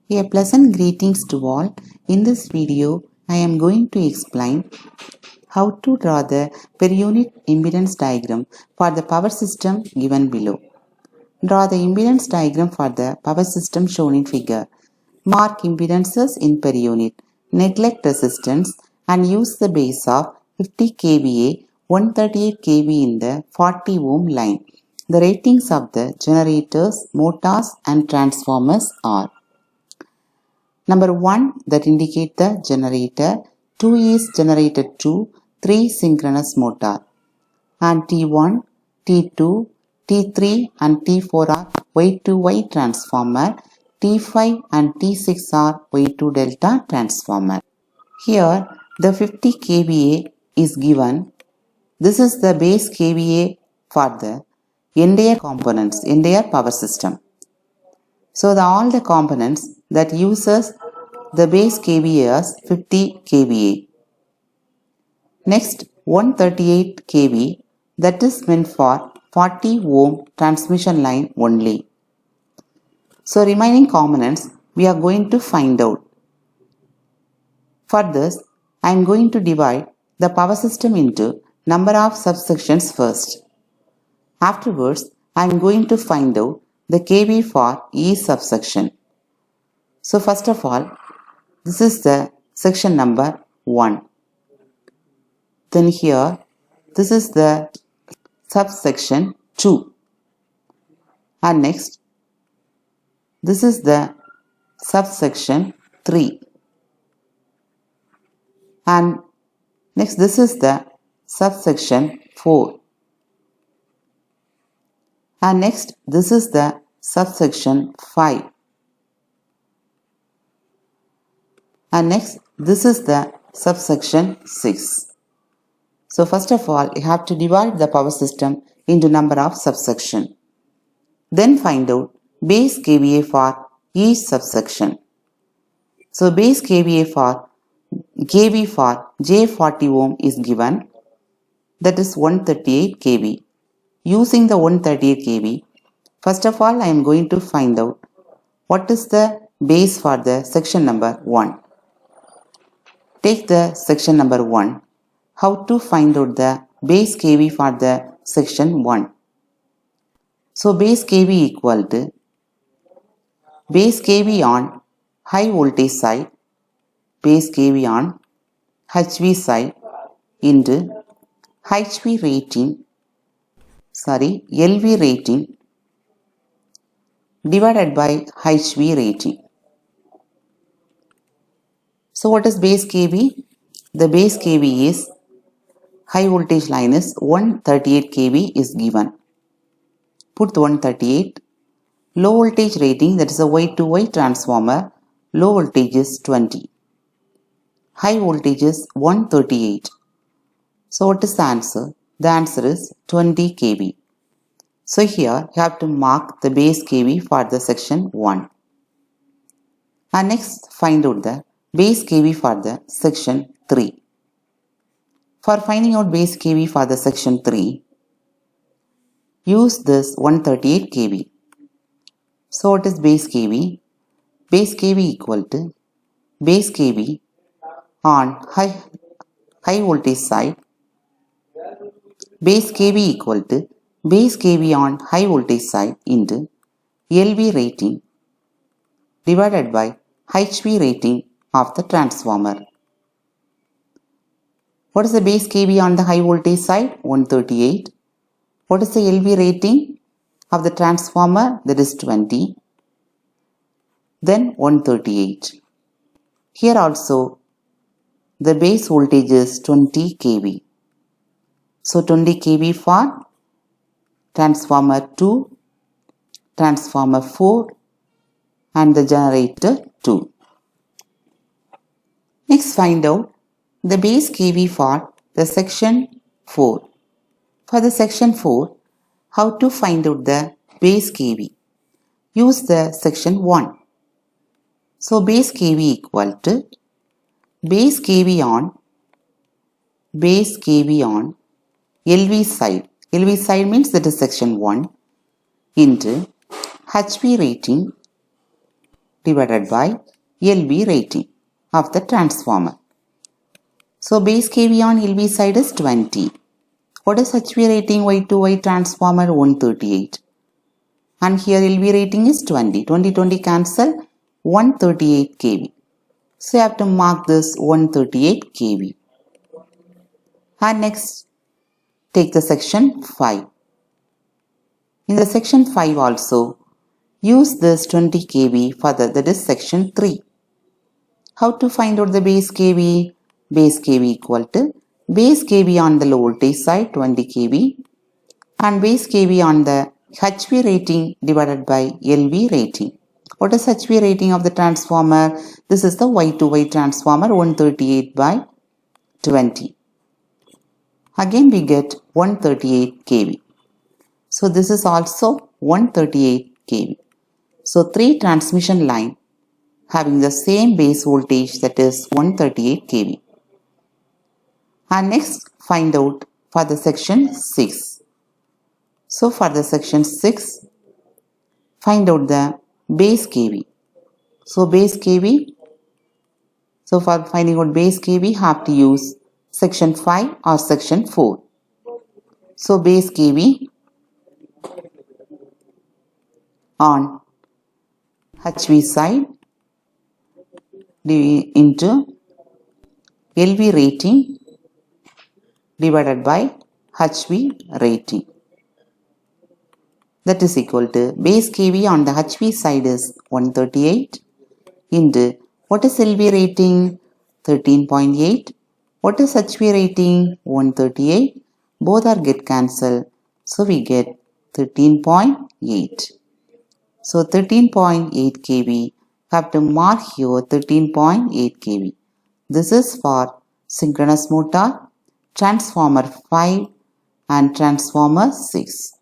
A pleasant greetings to all. In this video, I am going to explain how to draw the per unit impedance diagram for the power system given below. Draw the impedance diagram for the power system shown in figure. Mark impedances in per unit, neglect resistance and use the base of 50 kVA, 138 kV in the 40 ohm line. The ratings of the generators, motors and transformers are Number 1 that indicate the generator, 2 is generator 2, 3 synchronous motor and T1, T2, T3 and T4 are Y2Y transformer, T5 and T6 are Y2 delta transformer. Here the 50 kVA is given. This is the base kVA for the entire components, entire power system. So all the components that uses the base kVA is 50 kVA. Next 138 kV that is meant for 40 ohm transmission line only. So remaining components we are going to find out. For this I am going to divide the power system into number of subsections first. Afterwards I am going to find out the kV for each subsection. So first of all, this is the section number 1. Then here, this is the subsection 2. And next, this is the subsection 3. And next, this is the subsection 4. And next, this is the subsection 5. And next, this is the subsection 6. So first of all, you have to divide the power system into number of subsection. Then find out base kVA for each subsection. So base kVA for kV for J40 ohm is given, that is 138 kV. Using the 138 kV, first of all I am going to find out what is the base for the section number 1. Take the section number 1. How to find out the base kV for the section 1. So base kV equal to base kV on high voltage side, base kV on HV side into LV rating divided by HV rating. So what is base kV? The base kV is high voltage line is 138 kV is given. Put 138. Low voltage rating, that is a Y2Y transformer, low voltage is 20. High voltage is 138. So what is the answer? The answer is 20 kV. So here you have to mark the base kV for the section 1. And next find out the base kV for the section 3. For finding out base kV for the section 3, use this 138 kV. So what is base kV? Base kV equal to base kV on high voltage side, base kV equal to base kV on high voltage side into LV rating divided by HV rating of the transformer. What is the base kV on the high voltage side? 138. What is the LV rating of the transformer? That is 20. Then 138. Here also the base voltage is 20 kV. So 20 kV for transformer 2, transformer 4 and the generator 2. Next find out the base kV for the section 4. For the section 4, how to find out the base kV? Use the section 1. So base kV equal to base kV on LV side. LV side means that is section 1 into HV rating divided by LV rating of the transformer. So base kV on LV side is 20. What is HV rating Y2Y transformer? 138. And here LV rating is 20. 20 cancel, 138 kV. So you have to mark this 138 kV. And next, take the section 5. In the section 5 also, use this 20 kV for that is section 3. How to find out the base kV? Base kV equal to base kV on the low voltage side 20 kV and base kV on the HV rating divided by LV rating. What is HV rating of the transformer? This is the Y2Y transformer 138 by 20. Again we get 138 kV. So this is also 138 kV. So 3 transmission line having the same base voltage, that is 138 kV. And next find out for the section 6. So for the section 6, find out the base kV. So base kV, so for finding out base kV, have to use section 5 or section 4. So base kV on HV side into LV rating divided by HV rating. That is equal to base kV on the HV side is 138 into what is LV rating? 13.8. What is HV rating? 138. Both are get cancelled. So we get 13.8. So 13.8 kV. Have to mark here 13.8 kV. This is for synchronous motor, transformer 5 and transformer 6.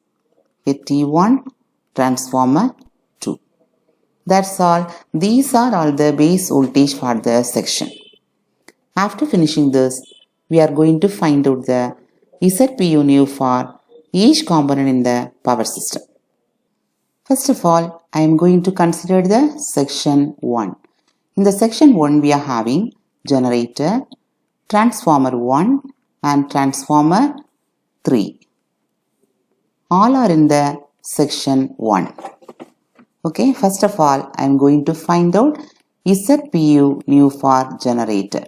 T1, transformer 2. That's all. These are all the base voltage for the section. After finishing this, we are going to find out the ZPU new for each component in the power system. First of all, I am going to consider the section 1. In the section 1, we are having generator, transformer 1 and transformer 3. All are in the section 1. Okay, first of all, I am going to find out ZPU new for generator.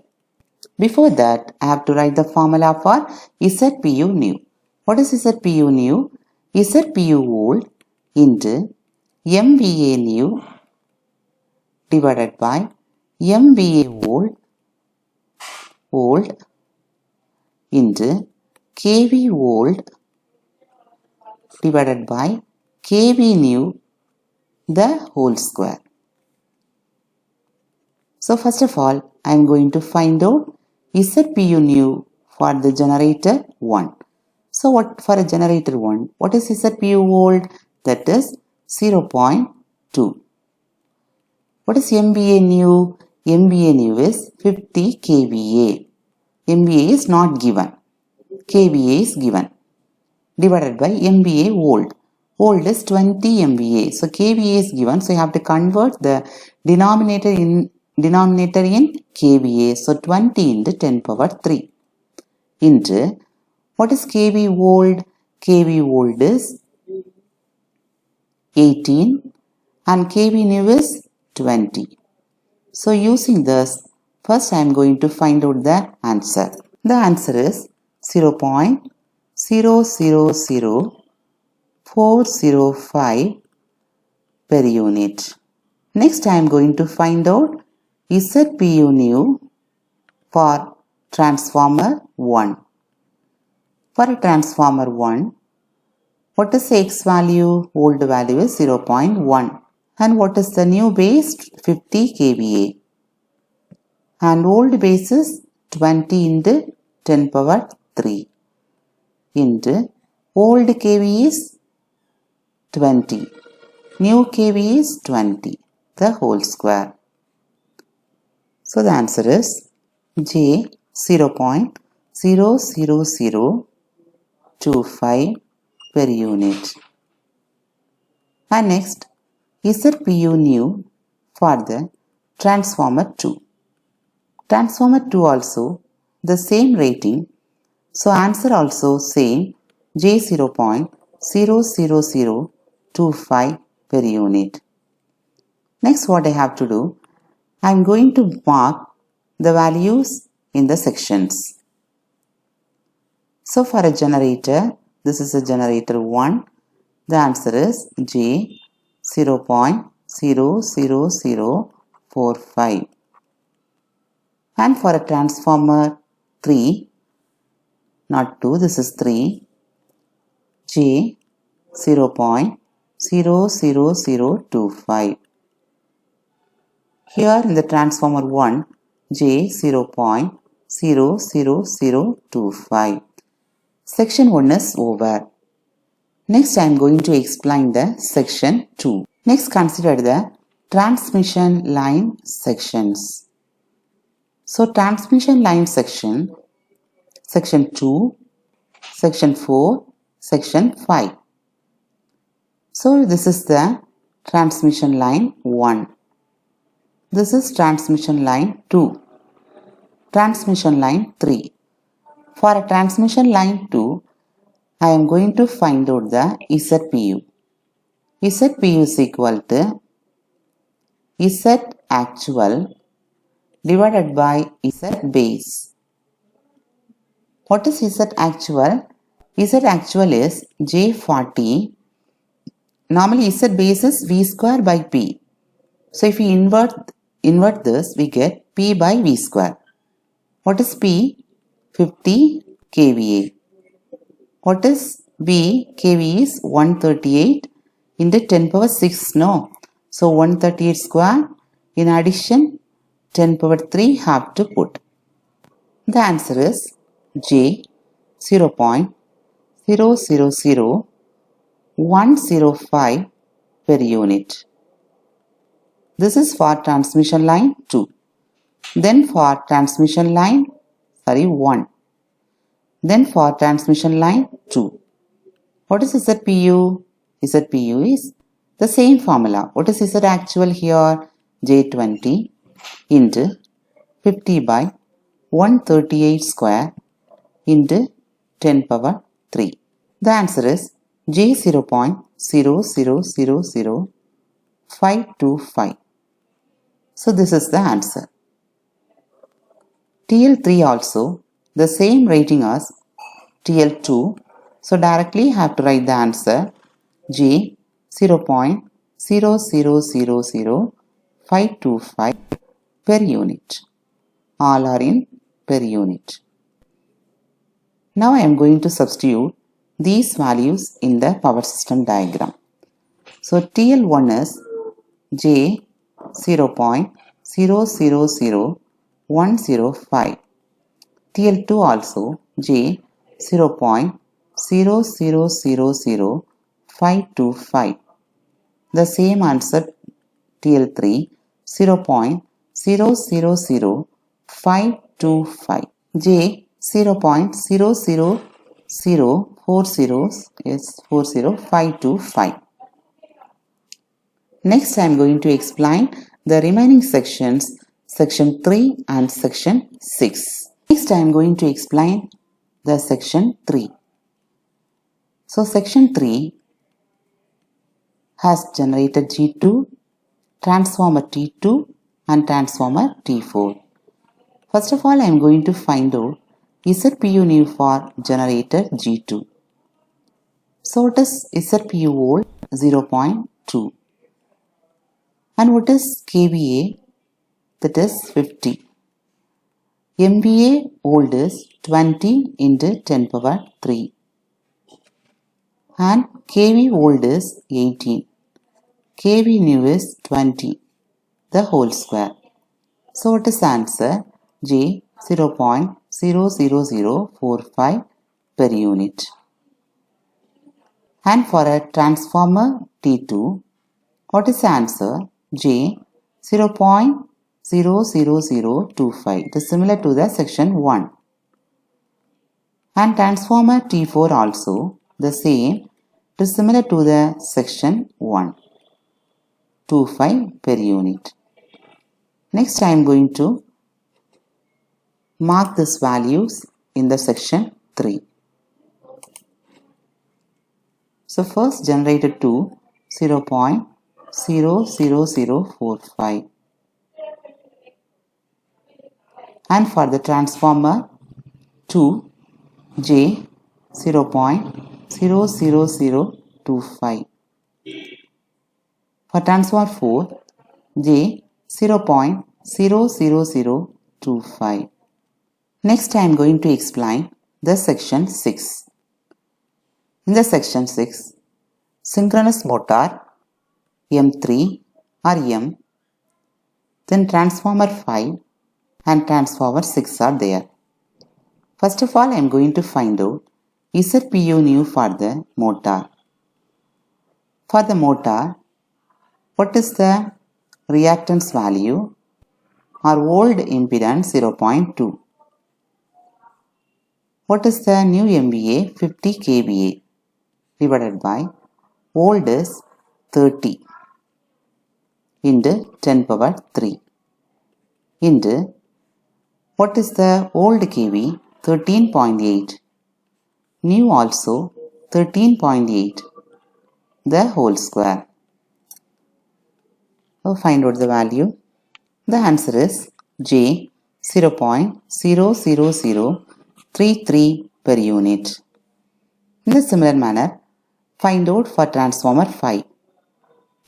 Before that, I have to write the formula for ZPU new. What is ZPU new? ZPU old into MVA new divided by MVA old into KV old divided by KV new the whole square. So first of all, I am going to find out ZPU new for the generator 1. So what for a generator 1, what is ZPU old? That is 0.2. What is MVA new? MVA new is 50 kVA. MVA is not given. kVA is given. Divided by MVA old. Old is 20 MVA. So kVA is given. So you have to convert the denominator in kVA. So 20 into 10 power 3 into what is kV old? kV old is 18 and kV new is 20. So using this, first I am going to find out the answer. The answer is 0.000405 per unit. Next I am going to find out ZPU new for transformer 1. For a transformer 1, what is the X value? Old value is 0.1. And what is the new base? 50 kVA. And old base is 20 into 10 power 3 into old kV is 20. New kV is 20. The whole square. So the answer is J 0.00025 per unit. And next, ZPU new for the transformer 2. Transformer 2 also the same rating, so answer also same J 0.00025 per unit. Next what I have to do, I am going to mark the values in the sections. So for a generator, this is a generator 1, the answer is J 0.00045. And for a transformer 3, not 2, this is 3, J 0.00025. Here in the transformer 1, J 0.00025. Section 1 is over. Next I am going to explain the section 2. Next consider the transmission line sections. So transmission line section 2, section 4, section 5. So this is the transmission line 1. This is transmission line 2. Transmission line 3. For a transmission line 2, I am going to find out the ZPU. ZPU is equal to Z actual divided by Z base. What is Z actual? Z actual is J40. Normally Z base is V square by P. So if we invert this, we get P by V square. What is P? 50 kVA. What is V? kV is 138 into 10 power 6, no? So 138 square, in addition 10 power 3 have to put. The answer is J 0.000105 per unit. This is for transmission line 2. Then for transmission line 1. Then for transmission line 2. What is ZPU? ZPU is the same formula. What is Z actual here? J20 into 50 by 138 square into 10 power 3. The answer is J 0.0000525. So this is the answer. TL3 also the same rating as TL2. So directly have to write the answer J 0.0000525 per unit. All are in per unit. Now I am going to substitute these values in the power system diagram. So TL1 is J 0.000105. TL2 also J 0.0000525. The same answer TL3 0.0000525. J 0.00040 Next I am going to explain the remaining sections, section 3 and section 6. Next I am going to explain the section 3. So section 3 has generator G2, transformer T2 and transformer T4. First of all I am going to find out ZPU new for generator G2. So what is ZPU volt? 0.2. And what is kVA? That is 50. MVA old is 20 into 10 power 3. And kV old is 18. kV new is 20. The whole square. So what is the answer? J 0.00045 per unit. And for a transformer T2, what is the answer? J 0.00025. It is similar to the section 1. And transformer T4 also the same. It is similar to the section 1. 25 per unit. Next I am going to mark these values in the section 3. So first generator 2 0.00045 and for the transformer 2 J 0.00025. For transformer 4 J 0.00025. Next I am going to explain the section 6. In the section 6, synchronous motor M3 or M, then transformer 5 and transformer 6 are there. First of all, I am going to find out ZPU new for the motor. For the motor, what is the reactance value or old impedance 0.2? What is the new MVA 50 kVA divided by old is 30 into 10 power 3 into what is the old kV 13.8, new also 13.8, the whole square. So find out the value. The answer is J 0.00033 per unit. In the similar manner, find out for transformer 5.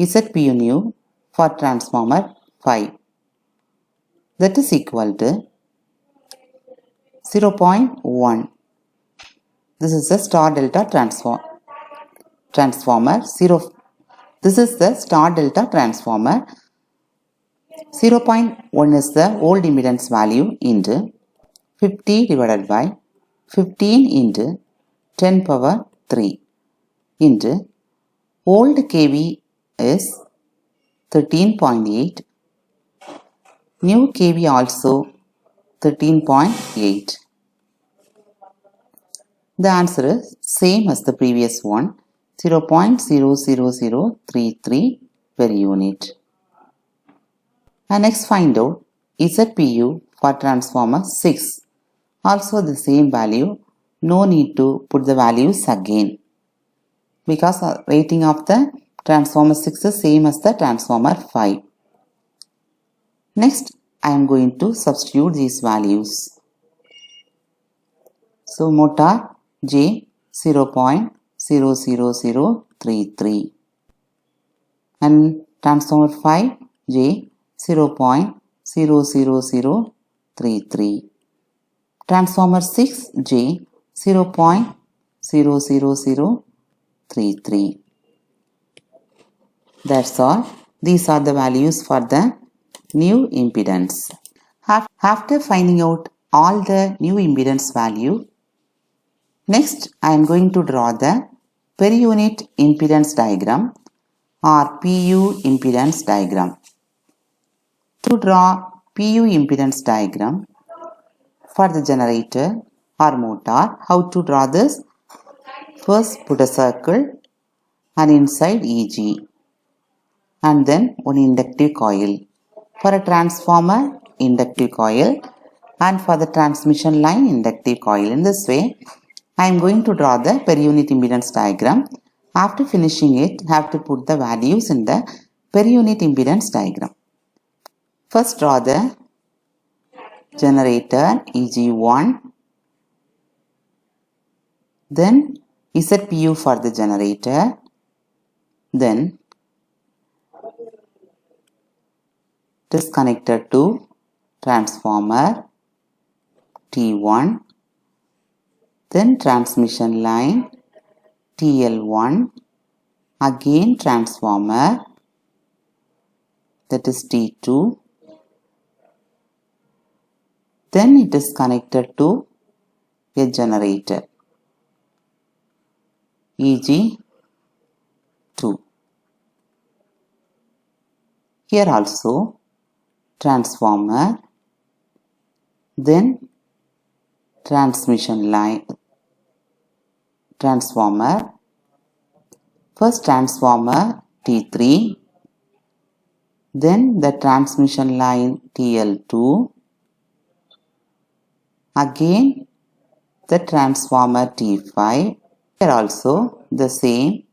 ZPU new for transformer 5. That is equal to 0.1. This is the star delta transformer. This is the star delta transformer. 0.1 is the old impedance value into 50 divided by 15 into 10 power 3 into old kV is 13.8, new kV also 13.8. The answer is same as the previous one, 0.00033 per unit. And next find out ZPU for transformer 6. Also the same value, no need to put the values again because rating of the transformer 6 is same as the transformer 5. Next I am going to substitute these values. So motor J 0.00033 and transformer 5 J 0.00033. Transformer 6 J 0.00033. That's all. These are the values for the new impedance. After finding out all the new impedance value, next I am going to draw the per unit impedance diagram or PU impedance diagram. To draw PU impedance diagram for the generator or motor, how to draw this? First put a circle and inside EG and then one inductive coil. For a transformer, inductive coil, and for the transmission line, inductive coil. In this way, I am going to draw the per unit impedance diagram. After finishing it, I have to put the values in the per unit impedance diagram. First draw the generator EG1, then ZPU for the generator, then it is connected to transformer T1, then transmission line TL1, again transformer, that is T2, then it is connected to a generator EG2. Here also transformer, then transmission line, transformer, first transformer T3, Then the transmission line TL2. Again the transformer T5. Here also the same.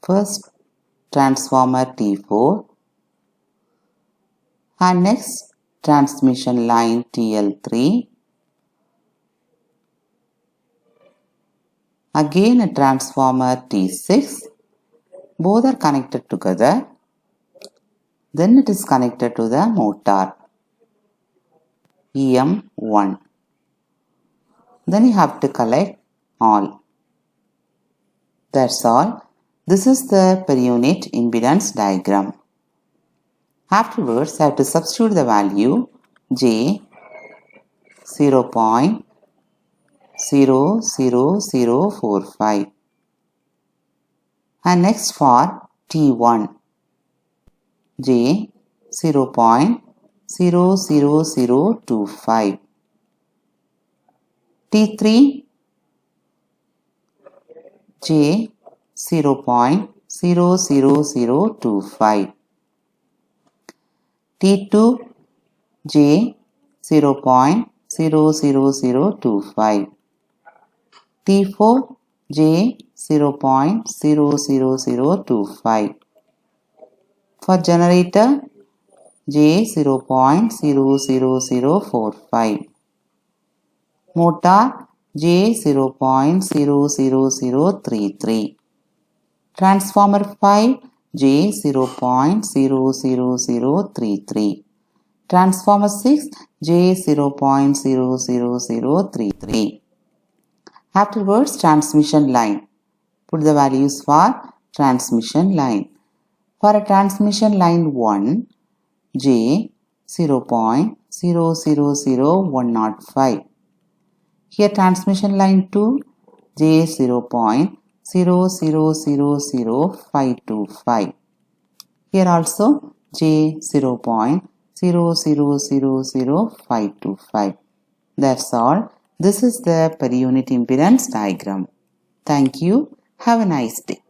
First transformer T4 and next transmission line TL3. Again a transformer T6. Both are connected together. Then it is connected to the motor EM1. Then you have to collect all. That's all. This is the per unit impedance diagram. Afterwards, I have to substitute the value J 0.00045 and next for T1 J 0.00025, T3 J 0.00025, T2 J 0.00025, T4 J 0.00025. For generator J 0.00045, motor J 0.00033, transformer 5 J 0.00033, transformer 6 J 0.00033. Afterwards, transmission line. Put the values for transmission line. For a transmission line 1, J 0.000105. Here transmission line 2, J 0.0000525. Here also J 0.0000525. That's all. This is the per unit impedance diagram. Thank you. Have a nice day.